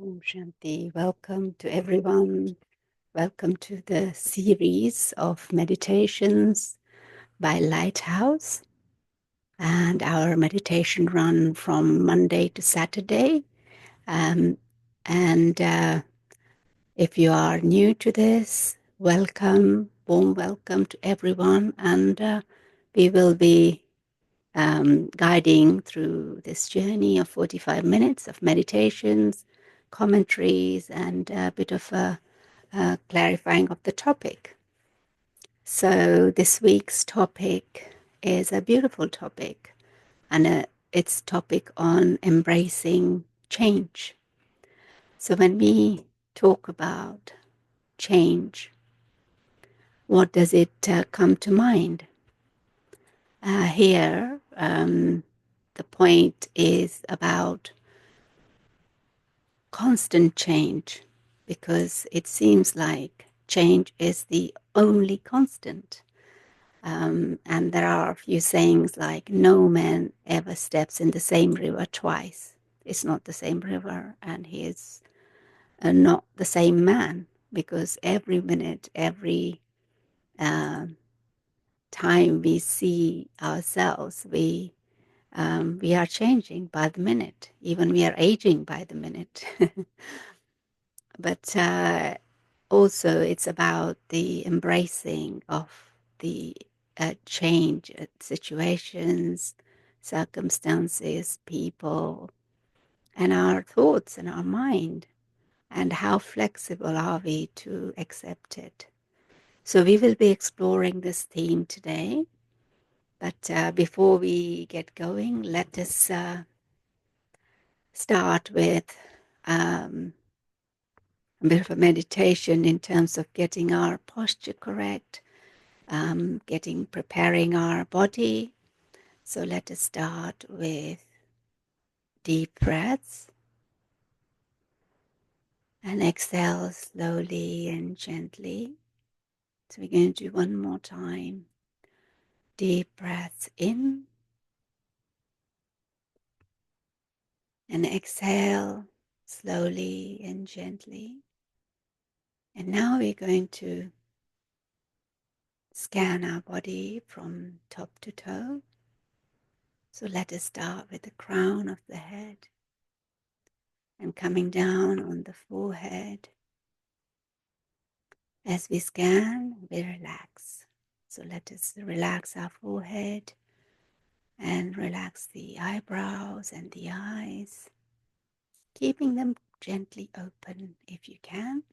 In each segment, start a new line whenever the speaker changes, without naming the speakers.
Om Shanti. Welcome to everyone. Welcome to the series of meditations by Lighthouse. And our meditation run from Monday to Saturday. Um, and if you are new to this, welcome, warm welcome to everyone. And we will be guiding through this journey of 45 minutes of meditations, commentaries, and a bit of a clarifying of the topic. So this week's topic is a beautiful topic, and it's topic on embracing change. So when we talk about change, what does it come to mind? Here, the point is about constant change, because it seems like change is the only constant. And there are a few sayings like, no man ever steps in the same river twice. It's not the same river, and he is not the same man, because every minute, every uh, time we see ourselves, we are changing by the minute. Even we are aging by the minute. But also, it's about the embracing of the change situations, circumstances, people, and our thoughts and our mind, and how flexible are we to accept it. So we will be exploring this theme today. But before we get going, let us start with a bit of a meditation in terms of getting our posture correct, preparing our body. So let us start with deep breaths and exhale slowly and gently. So we're going to do one more time. Deep breaths in and exhale slowly and gently. And now we're going to scan our body from top to toe. So let us start with the crown of the head and coming down on the forehead. As we scan, we relax. So let us relax our forehead and relax the eyebrows and the eyes, keeping them gently open if you can,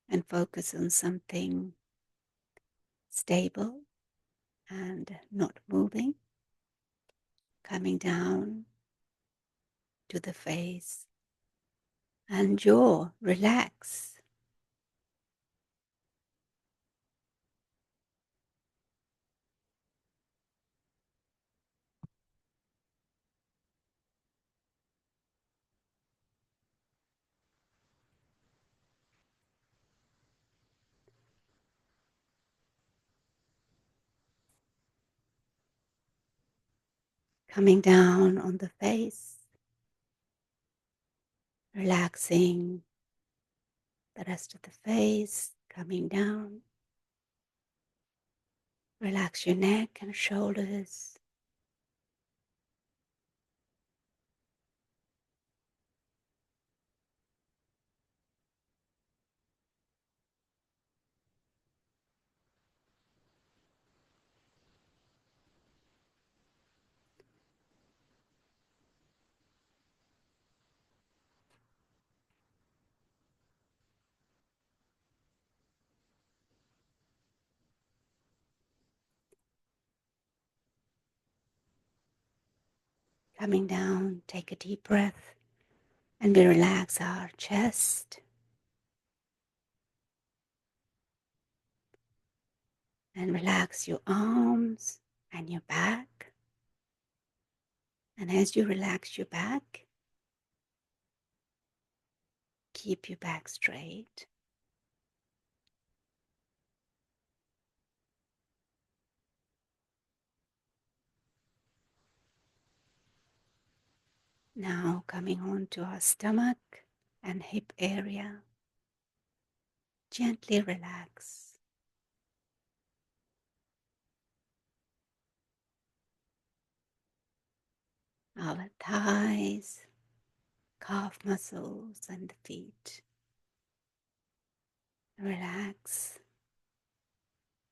and focus on something stable and not moving. Coming down to the face and jaw, relax. Coming down on the face, relaxing the rest of the face, coming down. Relax your neck and shoulders. Coming down, take a deep breath, and we relax our chest. And relax your arms and your back. And as you relax your back, keep your back straight. Now coming on to our stomach. and hip area. Gently relax. Our thighs, calf muscles, and the feet. Relax.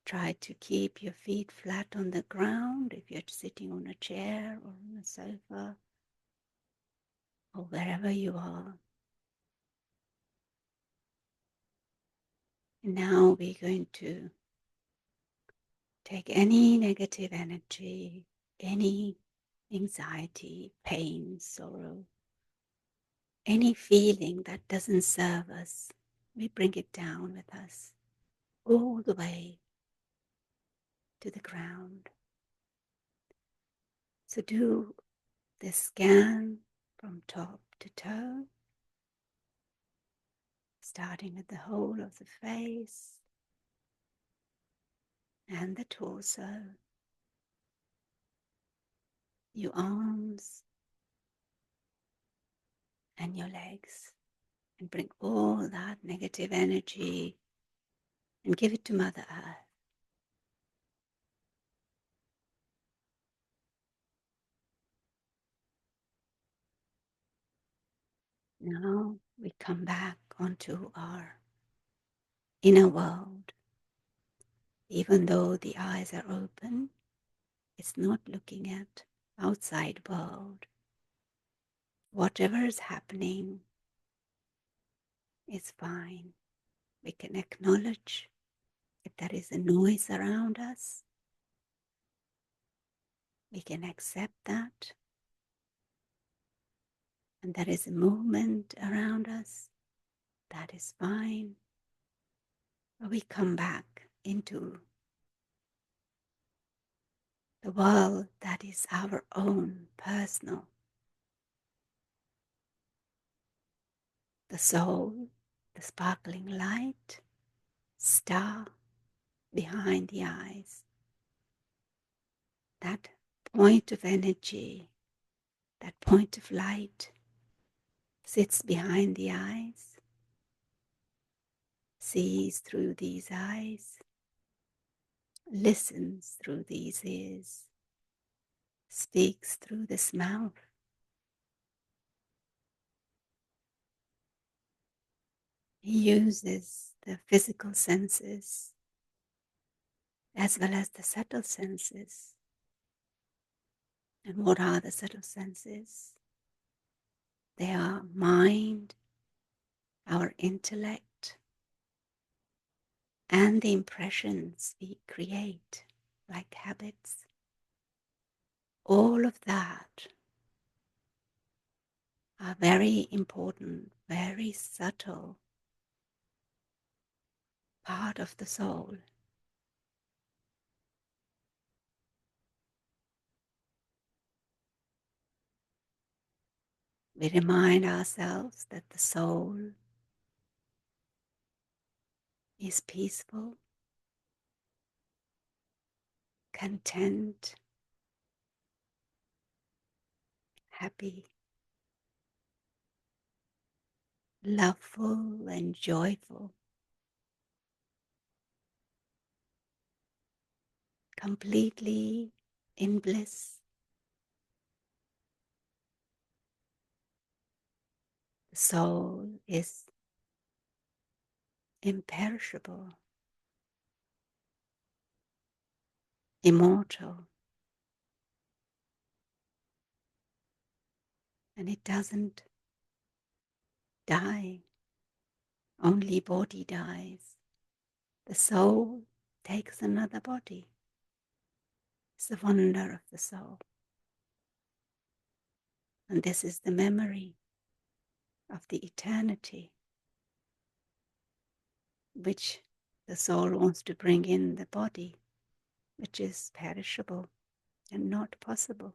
Try to keep your feet flat on the ground if you're sitting on a chair or on a sofa or wherever you are. And now we're going to take any negative energy, any anxiety, pain, sorrow, any feeling that doesn't serve us. We bring it down with us all the way to the ground. So do the scan from top to toe, starting at the whole of the face and the torso, your arms and your legs, and bring all that negative energy and give it to Mother Earth. Now we come back onto our inner world. Even though the eyes are open, it's not looking at outside world. Whatever is happening is fine. We can acknowledge if there is a noise around us. We can accept that. And there is a movement around us. That is fine. But we come back into the world that is our own personal. The soul, the sparkling light, star behind the eyes. That point of energy, that point of light sits behind the eyes, sees through these eyes, listens through these ears, speaks through this mouth. He uses the physical senses as well as the subtle senses. And what are the subtle senses? They are mind, our intellect, and the impressions we create, like habits. All of that are very important, very subtle part of the soul. We remind ourselves that the soul is peaceful, content, happy, loveful, and joyful, completely in bliss. The soul is imperishable, immortal, and it doesn't die. Only body dies. The soul takes another body. It's the wonder of the soul. And this is the memory of the eternity which the soul wants to bring in the body, which is perishable and not possible.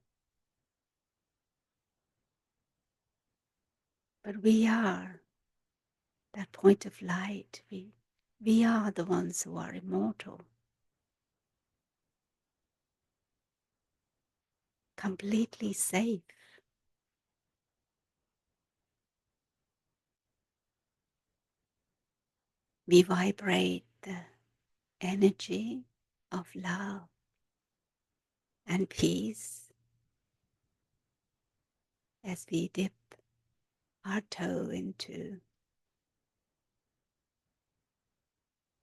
But we are that point of light. We are the ones who are immortal, completely safe. We vibrate the energy of love and peace as we dip our toe into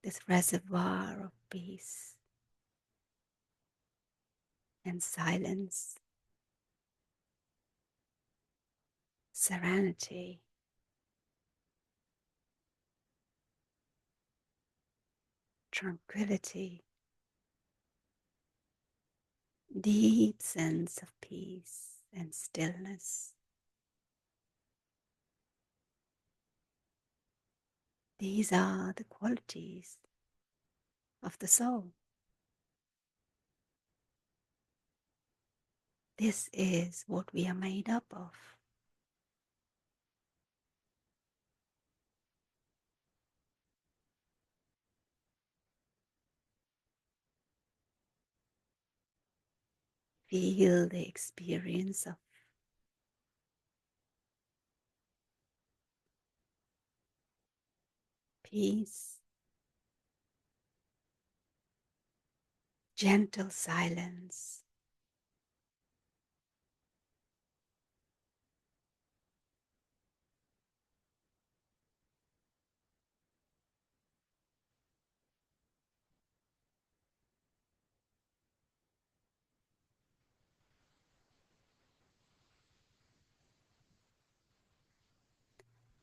this reservoir of peace and silence, serenity, tranquility, deep sense of peace and stillness. These are the qualities of the soul. This is what we are made up of. Feel the experience of peace, gentle silence,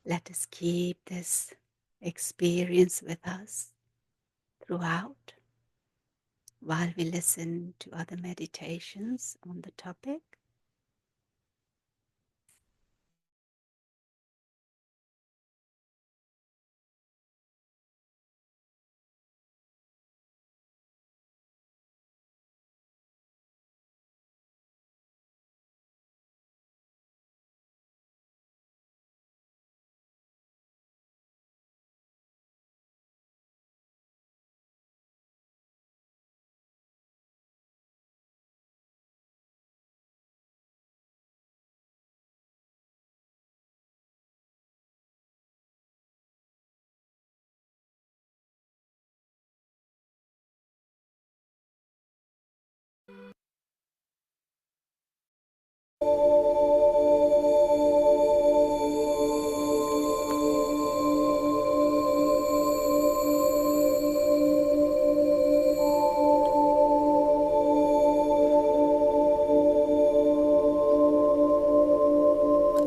let us keep this experience with us throughout while we listen to other meditations on the topic.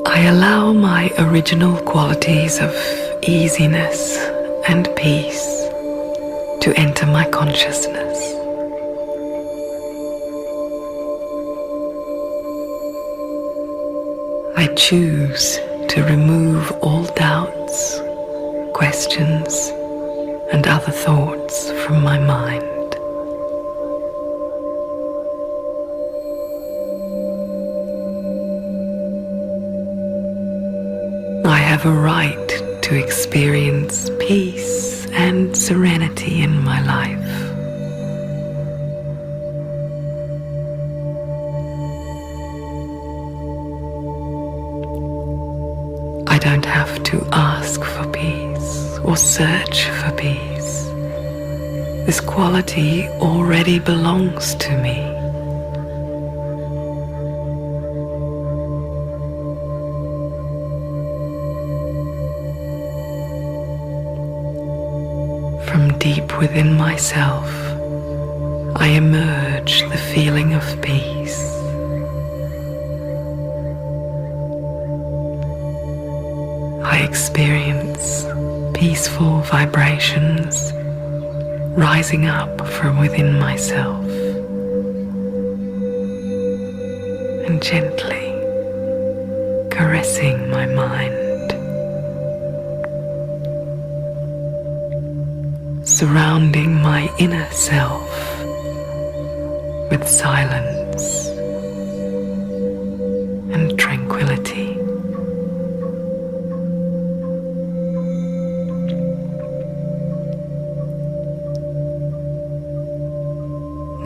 I allow my original qualities of easiness and peace to enter my consciousness. I choose to remove all doubts, questions, and other thoughts from my mind. I have a right to experience peace and serenity in my life. I don't have to ask for peace or search for peace. This quality already belongs to me. From deep within myself, I emerge the feeling of peace. I experience peaceful vibrations rising up from within myself and gently caressing my mind, surrounding my inner self with silence and tranquility.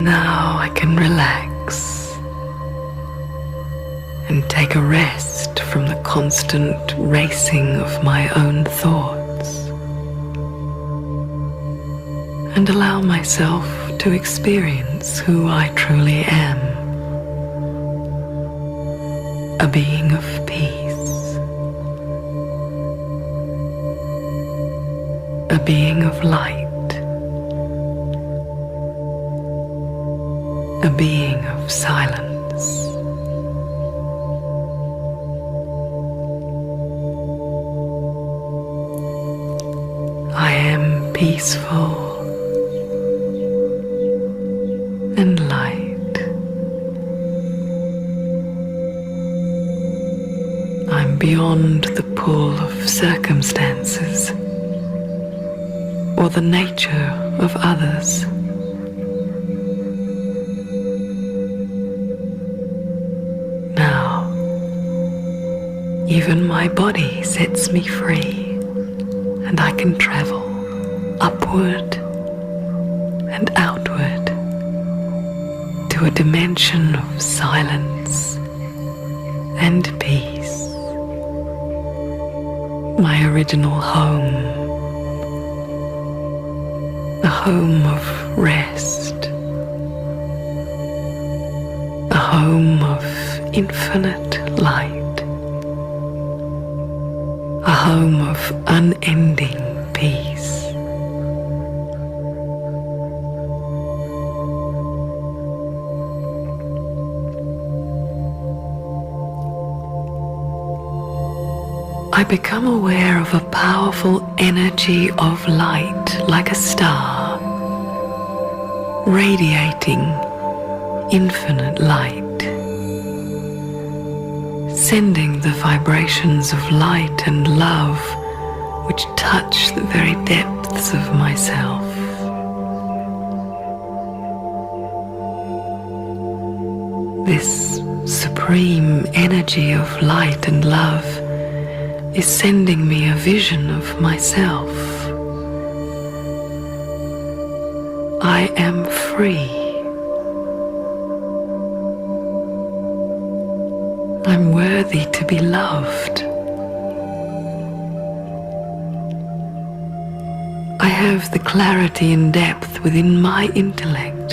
Now I can relax and take a rest from the constant racing of my own thoughts. and allow myself to experience who I truly am. A being of peace, a being of light, a being of silence. I am peaceful and light. I'm beyond the pull of circumstances or the nature of others. Now, even my body sets me free, and I can travel upward and outward to a dimension of silence and peace. My original home, a home of rest, a home of infinite light, a home of unending peace. I become aware of a powerful energy of light, like a star, radiating infinite light, sending the vibrations of light and love which touch the very depths of myself. This supreme energy of light and love is sending me a vision of myself. I am free. I'm worthy to be loved. I have the clarity and depth within my intellect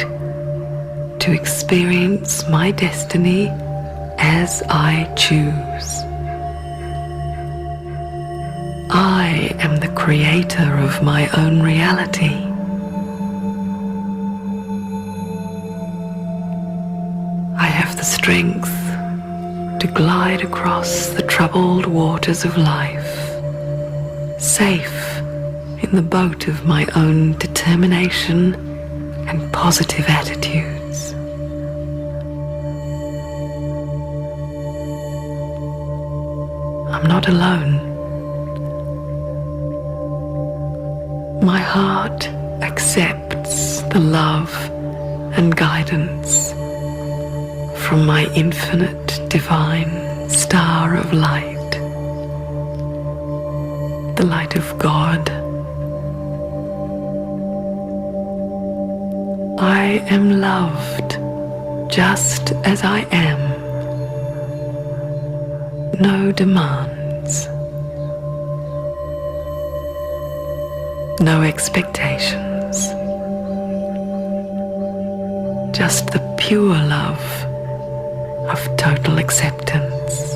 to experience my destiny as I choose. I am the creator of my own reality. I have the strength to glide across the troubled waters of life, safe in the boat of my own determination and positive attitudes. I'm not alone. My heart accepts the love and guidance from my infinite divine star of light, the light of God. I am loved just as I am. No demands. No expectations, just the pure love of total acceptance.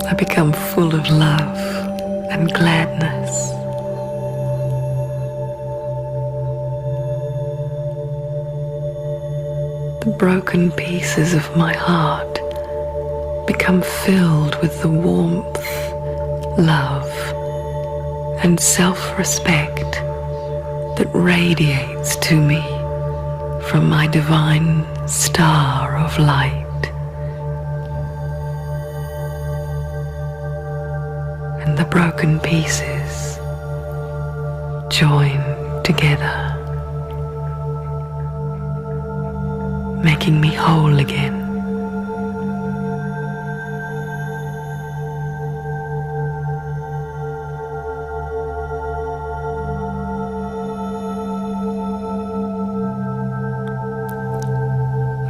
I become full of love and gladness. The broken pieces of my heart become filled with the warmth, love, and self-respect that radiates to me from my divine star of light. And the broken pieces join together, making me whole again.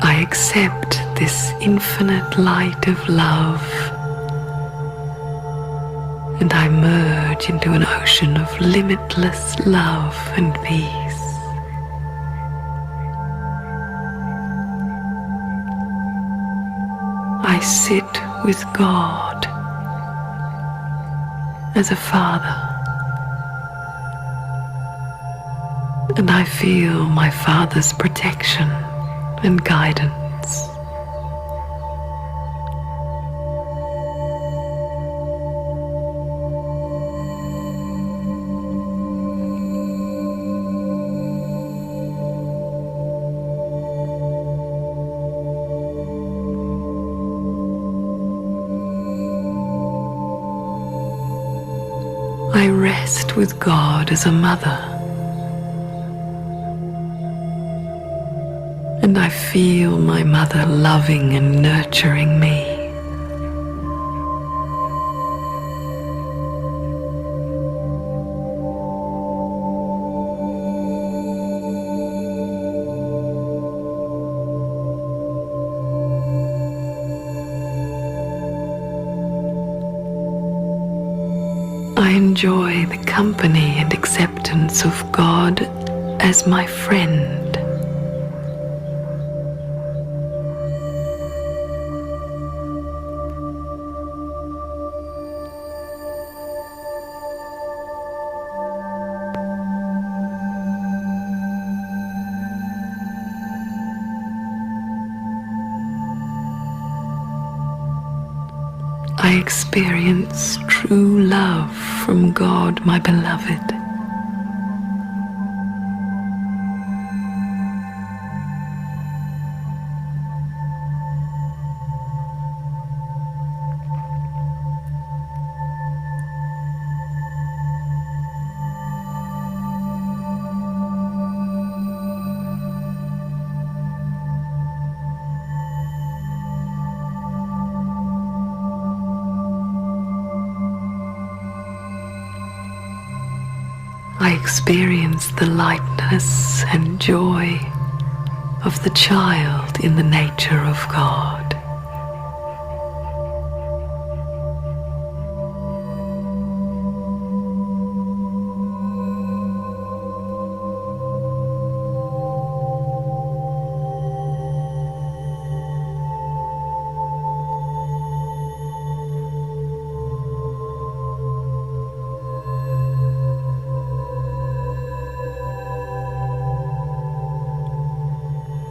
I accept this infinite light of love and I merge into an ocean of limitless love and peace. I sit with God as a father, and I feel my Father's protection and guidance. I rest with God as a mother, and I feel my mother loving and nurturing me. I enjoy the company and acceptance of God as my friend. I experience true love from God, my beloved. I experience the lightness and joy of the child in the nature of God.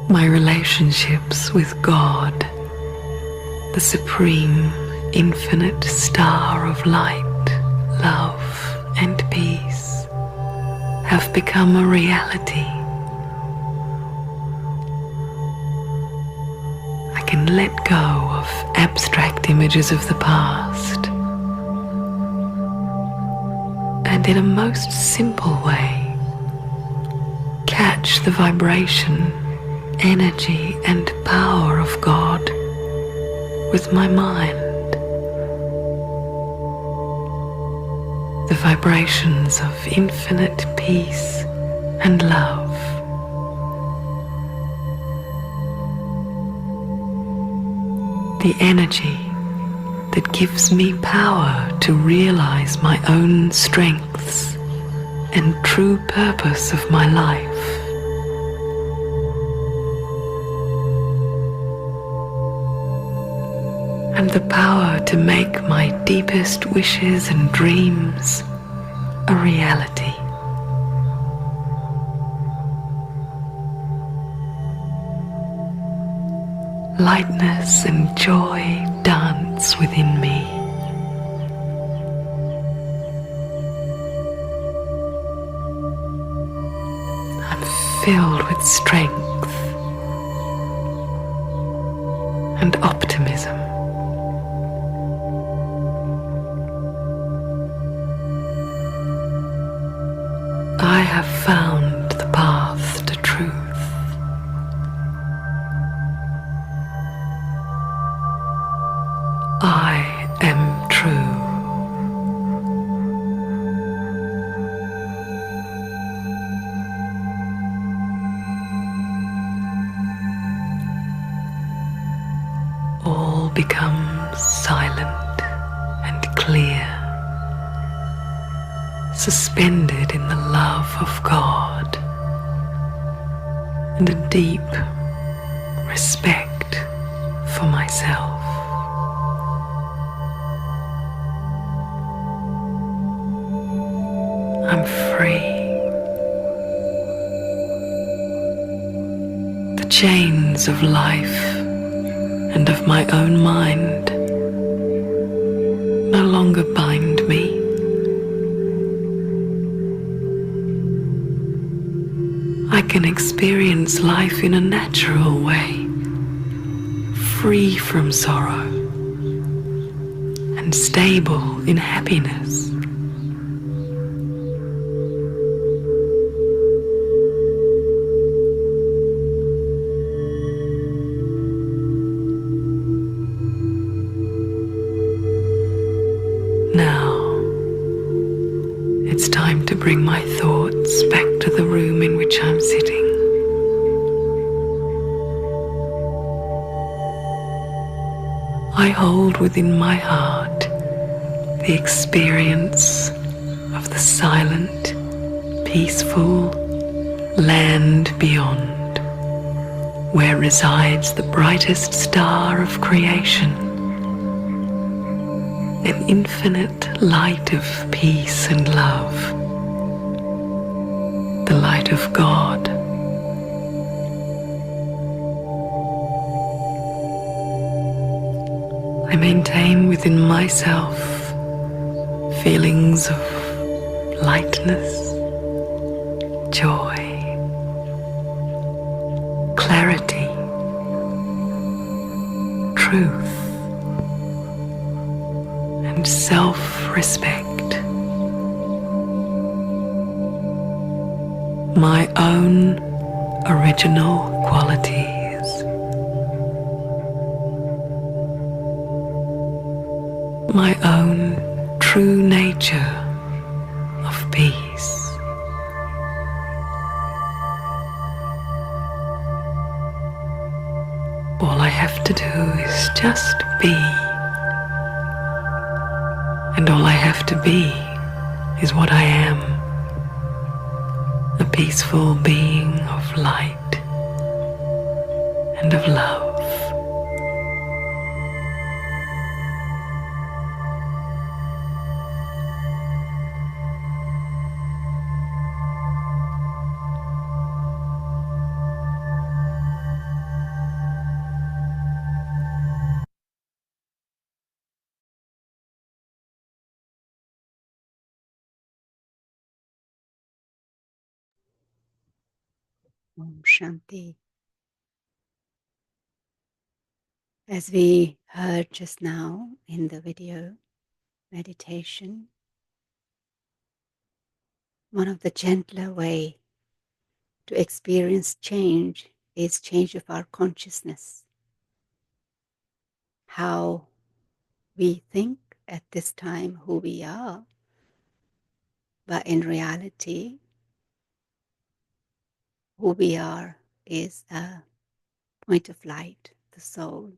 My relationships with God, the supreme, infinite star of light, love, and peace, have become a reality. I can let go of abstract images of the past, and in a most simple way, catch the vibration, energy and power of God with my mind. The vibrations of infinite peace and love. The energy that gives me power to realize my own strengths and true purpose of my life. And the power to make my deepest wishes and dreams a reality. Lightness and joy dance within me. I'm filled with strength and optimism. I have found the path to truth. I am true. All becomes silent and clear. suspended in the love of God and a deep respect for myself. I'm free. The chains of life and of my own mind no longer bind me. I can experience life in a natural way, free from sorrow and stable in happiness. Now, it's time to bring my thoughts back to the room in which I'm sitting. I hold within my heart the experience of the silent, peaceful land beyond, where resides the brightest star of creation, an infinite light of peace and love, the light of God. I maintain within myself feelings of lightness, joy, clarity, truth, and self-respect. My own original qualities. My own true nature of peace. All I have to do is just be. And all I have to be is what I am, a peaceful being of light and of love.
Om Shanti. As we heard just now in the video meditation, one of the gentler way to experience change is change of our consciousness. How we think at this time who we are, but in reality, who we are is a point of light, the soul,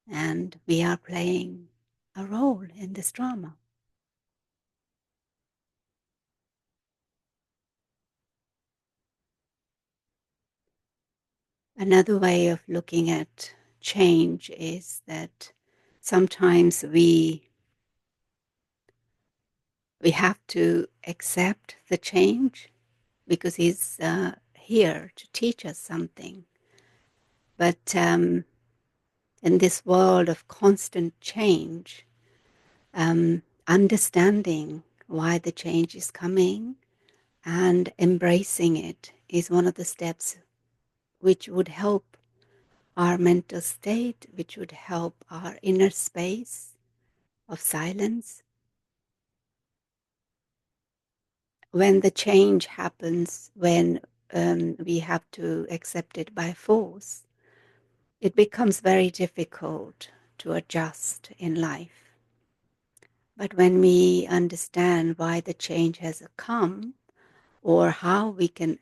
and we are playing a role in this drama. Another way of looking at change is that sometimes we have to accept the change because he's here to teach us something. But in this world of constant change, understanding why the change is coming and embracing it is one of the steps which would help our mental state, which would help our inner space of silence. When the change happens, when we have to accept it by force, it becomes very difficult to adjust in life. But when we understand why the change has come or how we can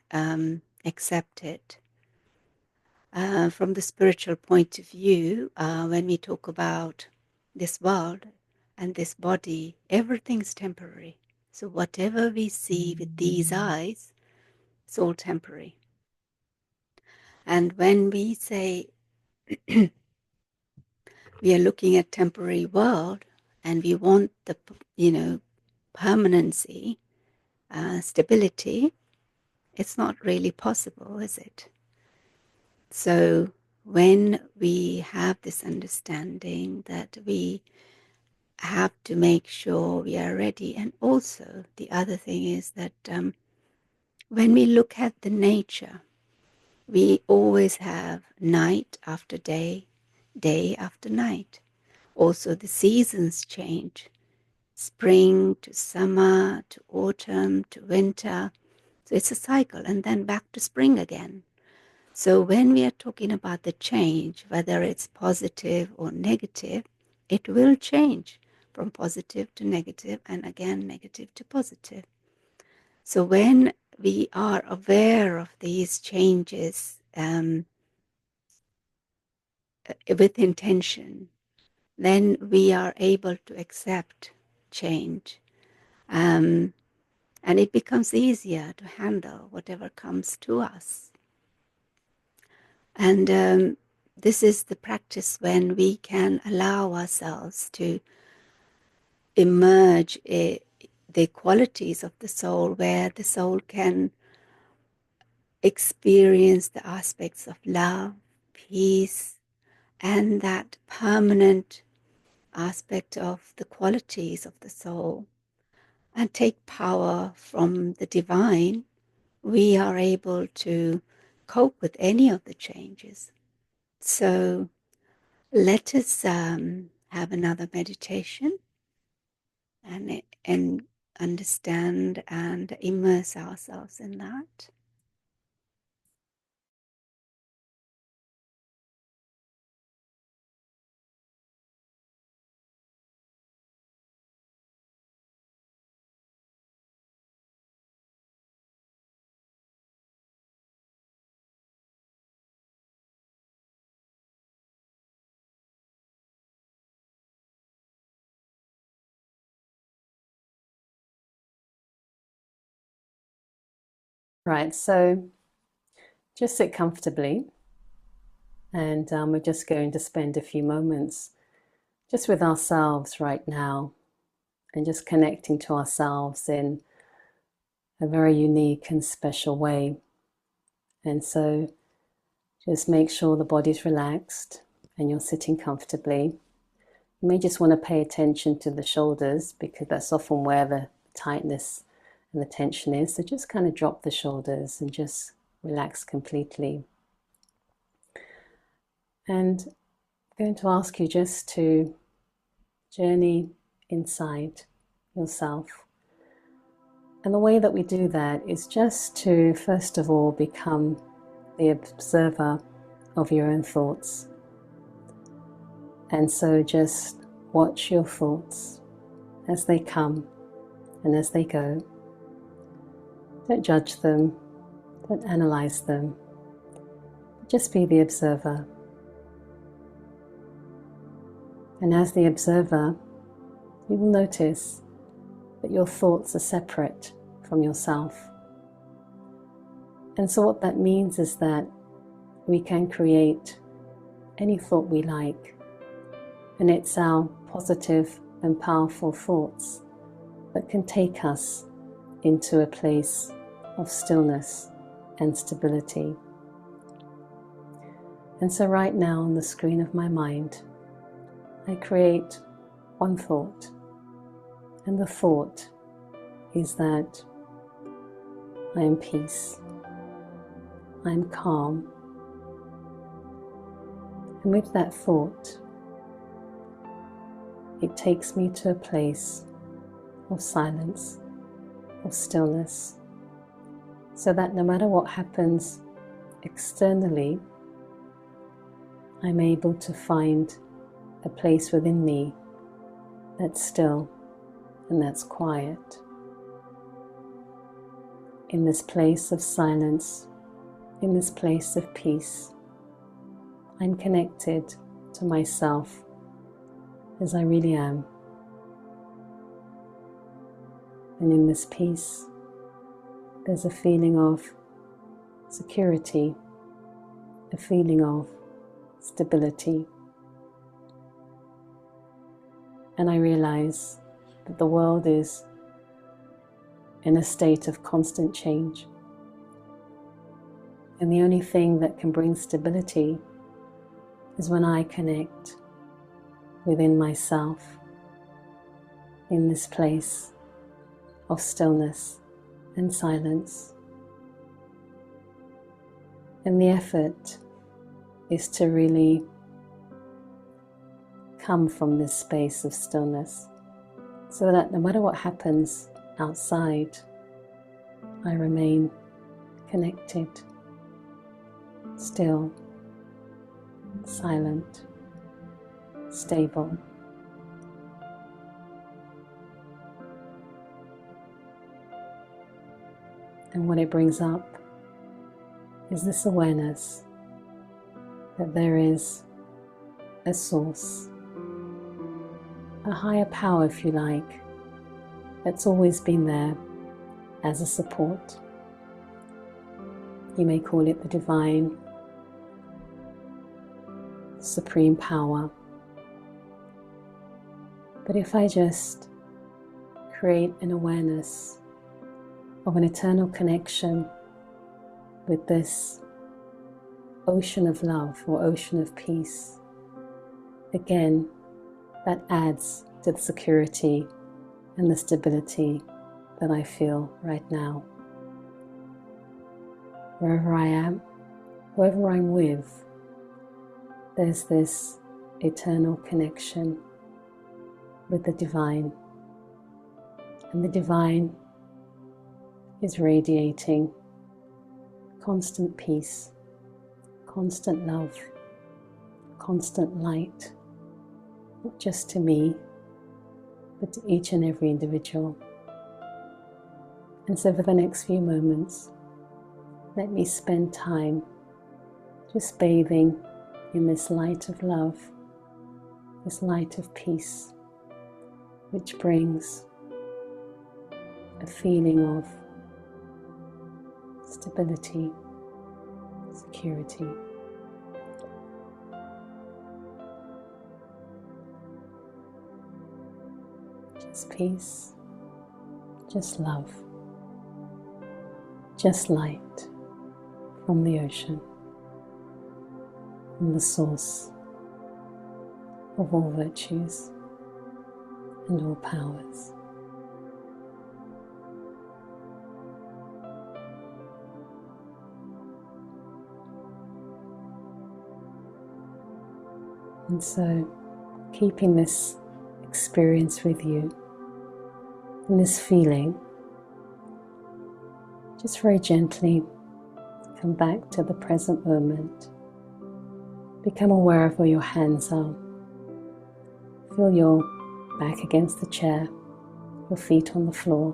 accept it, from the spiritual point of view, when we talk about this world and this body, everything's temporary. So whatever we see with these eyes, it's all temporary. And when we say we are looking at temporary world and we want the, permanency, stability, it's not really possible, is it? So when we have this understanding that we have to make sure we are ready, and also the other thing is that when we look at the nature, we always have night after day, day after night. Also, the seasons change, spring to summer to autumn to winter. So it's a cycle, and then back to spring again. So when we are talking about the change, whether it's positive or negative, it will change from positive to negative and again negative to positive. So when we are aware of these changes with intention, then we are able to accept change. And it becomes easier to handle whatever comes to us. And this is the practice when we can allow ourselves to emerge the qualities of the soul, where the soul can experience the aspects of love, peace, and that permanent aspect of the qualities of the soul, and take power from the divine. We are able to cope with any of the changes. So let us have another meditation and understand and immerse ourselves in that.
Right, so just sit comfortably, and we're just going to spend a few moments just with ourselves right now and just connecting to ourselves in a very unique and special way. And so just make sure the body's relaxed and you're sitting comfortably. You may just want to pay attention to the shoulders because that's often where the tightness and the tension is. So just kind of drop the shoulders and just relax completely. And I'm going to ask you just to journey inside yourself. And the way that we do that is just to, first of all, become the observer of your own thoughts. And so just watch your thoughts as they come and as they go. Don't judge them, don't analyze them, just be the observer. And as the observer, you will notice that your thoughts are separate from yourself. And so what that means is that we can create any thought we like, and it's our positive and powerful thoughts that can take us into a place of stillness and stability. And so right now on the screen of my mind, I create one thought, and the thought is that I am peace, I am calm. And with that thought, it takes me to a place of silence, of stillness, so that no matter what happens externally, I'm able to find a place within me that's still and that's quiet. In this place of silence, in this place of peace, I'm connected to myself as I really am. And in this peace, there's a feeling of security, a feeling of stability. And I realize that the world is in a state of constant change. And the only thing that can bring stability is when I connect within myself in this place of stillness and silence. And the effort is to really come from this space of stillness, so that no matter what happens outside, I remain connected, still, silent, stable. And what it brings up is this awareness that there is a source, a higher power, if you like, that's always been there as a support. You may call it the divine, supreme power. But if I just create an awareness of an eternal connection with this ocean of love or ocean of peace, again, that adds to the security and the stability that I feel right now. Wherever I am, whoever I'm with, there's this eternal connection with the divine. And the divine is radiating constant peace, constant love, constant light, not just to me, but to each and every individual. And so for the next few moments, let me spend time just bathing in this light of love, this light of peace, which brings a feeling of stability, security. Just peace, just love, just light from the ocean, from the source of all virtues and all powers. And so, keeping this experience with you and this feeling, just very gently come back to the present moment. Become aware of where your hands are. Feel your back against the chair, your feet on the floor.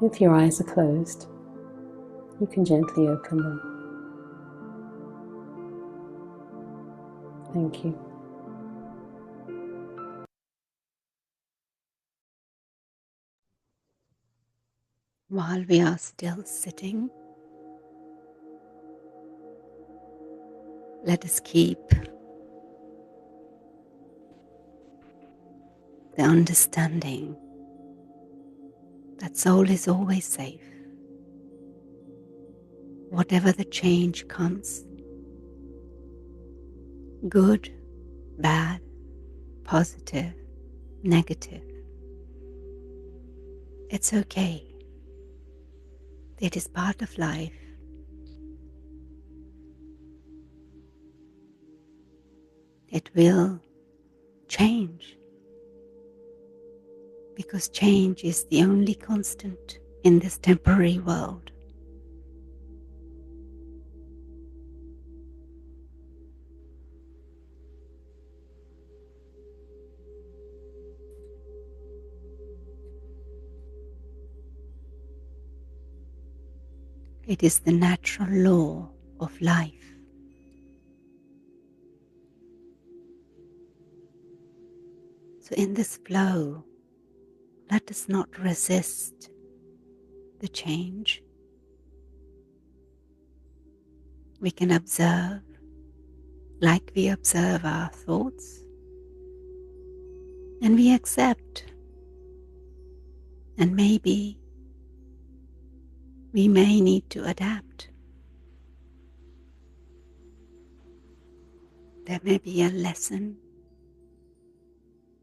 If your eyes are closed, you can gently open them. Thank you.
While we are still sitting, let us keep the understanding that soul is always safe. Whatever the change comes, good, bad, positive, negative, it's okay. It is part of life. It will change, because change is the only constant in this temporary world. It is the natural law of life. So in this flow let us not resist the change. We can observe like we observe our thoughts, and we accept, and maybe we may need to adapt. There may be a lesson,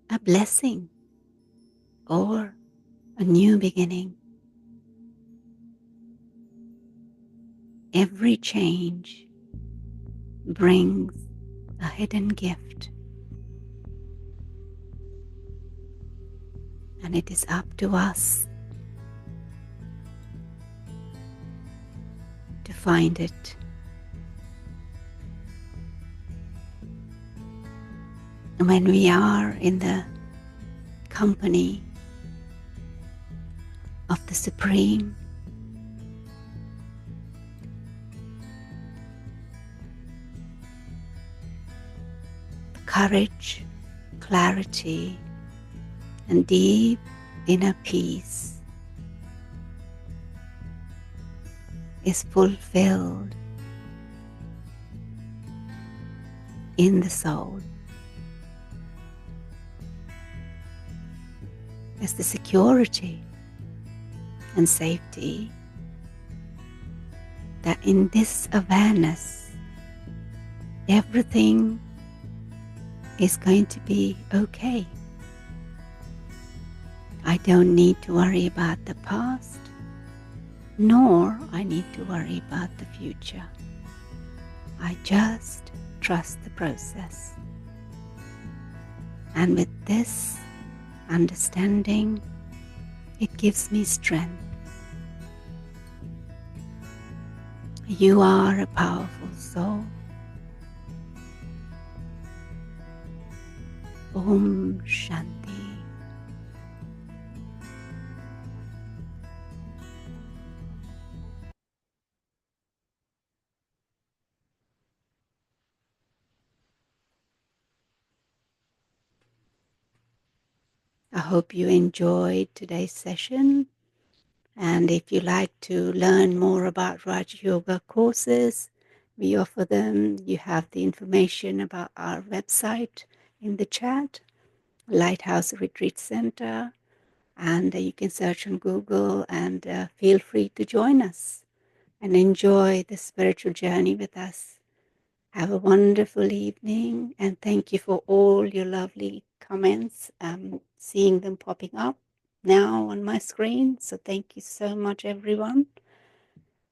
a blessing, or a new beginning. Every change brings a hidden gift, and it is up to us to find it. When we are in the company of the Supreme, courage, clarity, and deep inner peace is fulfilled in the soul as the security and safety that in this awareness everything is going to be okay. I don't need to worry about the past, nor I need to worry about the future. I just trust the process. And with this understanding, it gives me strength. You are a powerful soul. Om Shanti. I hope you enjoyed today's session. And if you like to learn more about Raj Yoga courses, we offer them. You have the information about our website in the chat, Lighthouse Retreat Center, and you can search on Google and feel free to join us and enjoy the spiritual journey with us. Have a wonderful evening, and thank you for all your lovely comments. Seeing them popping up now on my screen. So thank you so much, everyone.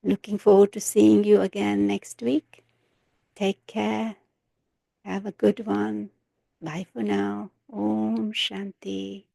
Looking forward to seeing you again next week. Take care. Have a good one. Bye for now. Om Shanti.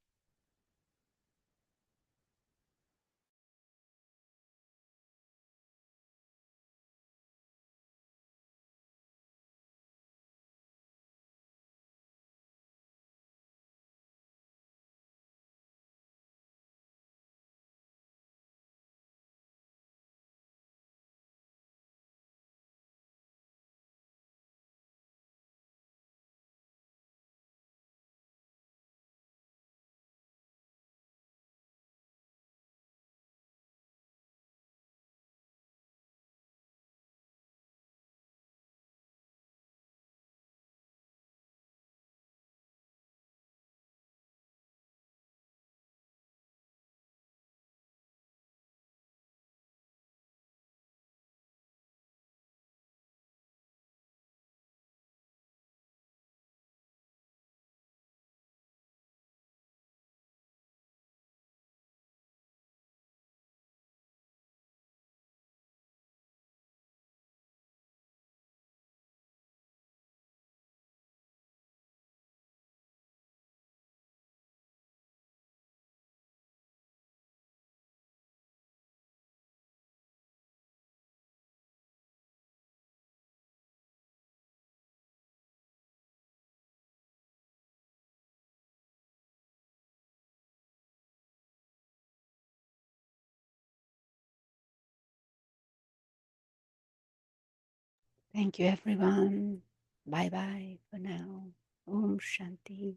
Thank you, everyone. Bye bye for now. Om Shanti.